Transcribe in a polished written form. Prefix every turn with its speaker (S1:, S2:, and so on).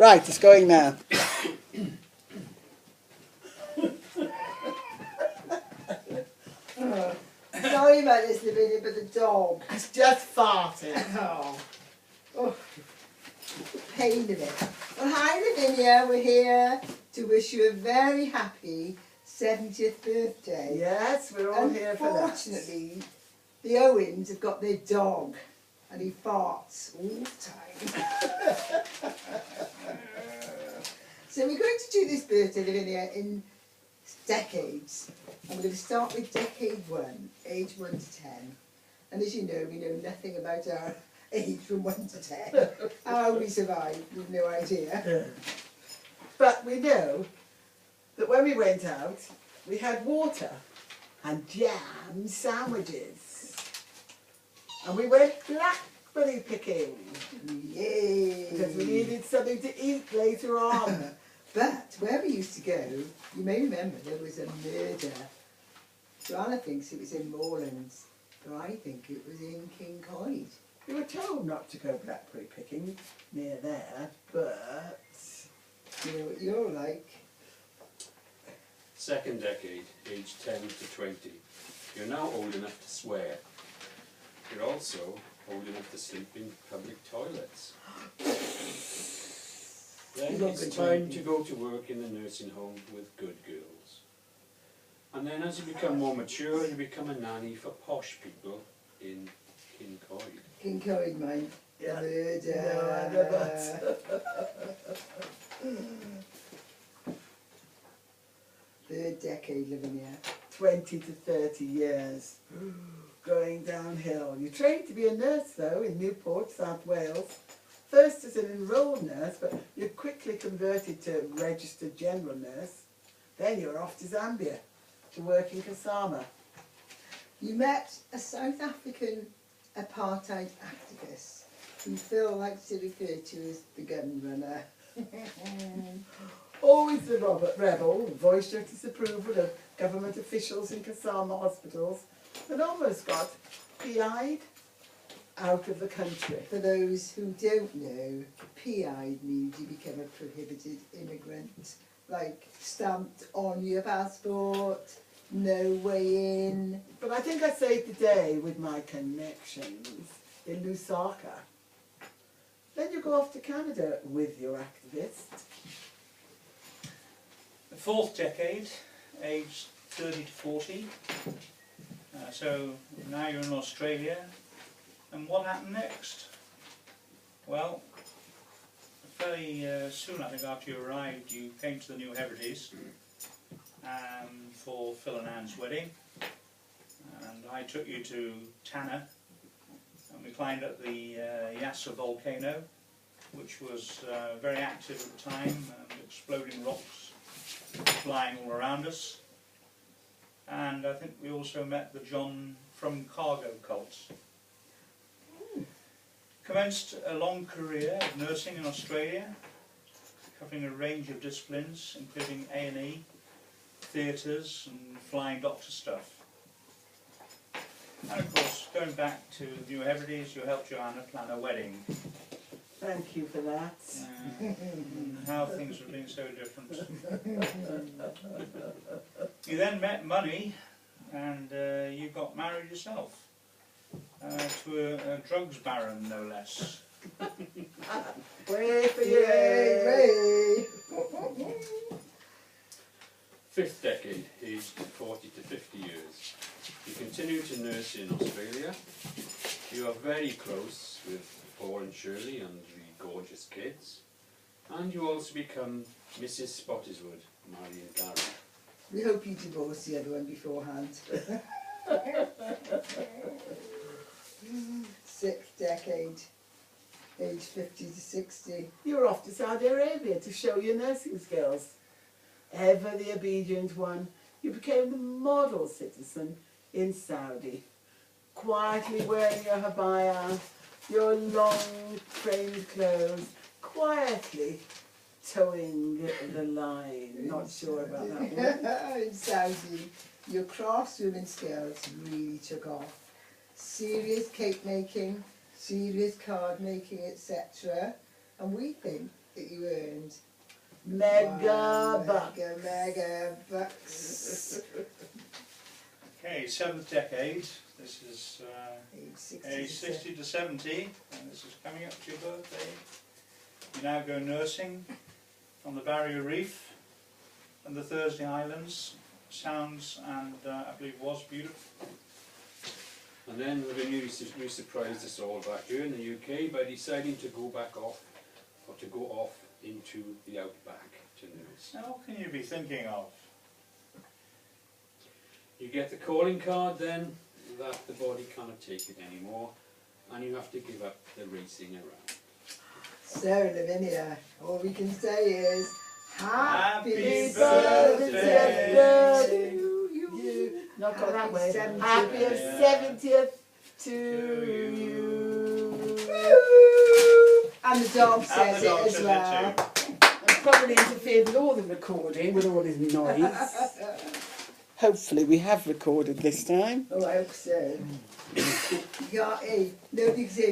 S1: Right, it's going now.
S2: Sorry about this, Lavinia, but the dog.
S1: It's just farted.
S2: Oh, pain of it. Well, hi, Lavinia. We're here to wish you a very happy 70th birthday.
S1: Yes, we're all here for that.
S2: Unfortunately, the Owens have got their dog, and he farts all the time. So we're going to do this birthday, Lavinia, in decades. And we're going to start with decade 1, age 1 to 10. And as you know, we know nothing about our age from 1 to 10. How we survived, we've no idea.
S1: But we know that when we went out, we had water and jam sandwiches. And we went blackberry picking.
S2: Yay!
S1: Because we needed something to eat later on.
S2: But where we used to go, you may remember there was a murder. Joanna thinks it was in Moorlands, but I think it was in Kincoid.
S1: We were told not to go blackberry picking near there, but
S2: You know what you're like.
S3: Second decade, age 10 to 20. You're now old enough to swear. You're also old enough to sleep in public toilets. Then it's time to go to work in the nursing home with good girls. And then as you become more mature, you become a nanny for posh people in Kincoid.
S2: Kincoid, mine.
S1: yeah.
S2: Murder. Third decade, Lavinia.
S1: 20 to 30 years. Going downhill. You trained to be a nurse though in Newport, South Wales. First as an enrolled nurse, but you quickly converted to registered general nurse. Then you were off to Zambia to work in Kasama.
S2: You met a South African apartheid activist who Phil likes to refer to as the gun runner.
S1: Always the Robert Rebel, voiced your disapproval of government officials in Kasama hospitals, and almost got PI'd out of the country.
S2: For those who don't know, PI means you become a prohibited immigrant, like stamped on your passport, no way in.
S1: But I think I saved the day with my connections in Lusaka. Then you go off to Canada with your activist.
S4: The fourth decade, aged 30 to 40. So now you're in Australia. And what happened next? Well, fairly soon, I think, after you arrived, you came to the New Hebrides for Phil and Anne's wedding. And I took you to Tanna, and we climbed up the Yasser volcano, which was very active at the time, and exploding rocks flying all around us. And I think we also met the John from Cargo cults. Commenced a long career of nursing in Australia, covering a range of disciplines, including A&E, theatres and flying doctor stuff. And of course, going back to the New Hebrides, you helped Joanna plan a wedding.
S1: Thank you for that.
S4: How things were being so different. You then met Money, and you got married yourself. To a drugs baron, no less.
S1: Way for you!
S2: Yay!
S3: Fifth decade, aged 40 to 50 years. You continue to nurse in Australia. You are very close with Paul and Shirley and the gorgeous kids. And you also become Mrs. Spottiswoode, Mary and Gary.
S2: We hope you divorce the other one beforehand. Sixth decade, age 50 to 60.
S1: You were off to Saudi Arabia to show your nursing skills. Ever the obedient one, you became the model citizen in Saudi. Quietly wearing your habaya, your long trained clothes, quietly towing the line. Not sure about that one.
S2: In Saudi, your craftswoman skills really took off. Serious cake making, serious card making, etc. And we think that you earned.
S1: Mega buck.
S2: Mega bucks.
S4: Okay, 7th decade. This is
S2: Age 60.
S4: age 60 to 70, and this is coming up to your birthday. You now go nursing on the Barrier Reef and the Thursday Islands. Sounds and I believe was beautiful.
S3: And then Lavinia surprised us all back here in the UK by deciding to go off into the outback to nurse.
S4: Now, what can you be thinking of?
S3: You get the calling card then that the body cannot take it anymore, and you have to give up the racing around.
S2: So, Lavinia, all we can say is
S4: Happy
S1: birthday
S2: to
S1: You, not go that way.
S2: Happy 70th.
S1: Happy
S4: Yeah.
S1: 70th to you.
S2: Woo! And the dog
S4: And
S2: says
S4: the dog
S2: it as
S4: says
S2: well.
S4: it too.
S1: I've probably interfered with all the recording with all his noise. Hopefully we have recorded this time.
S2: Oh, I hope so. Yeah, hey, nobody can say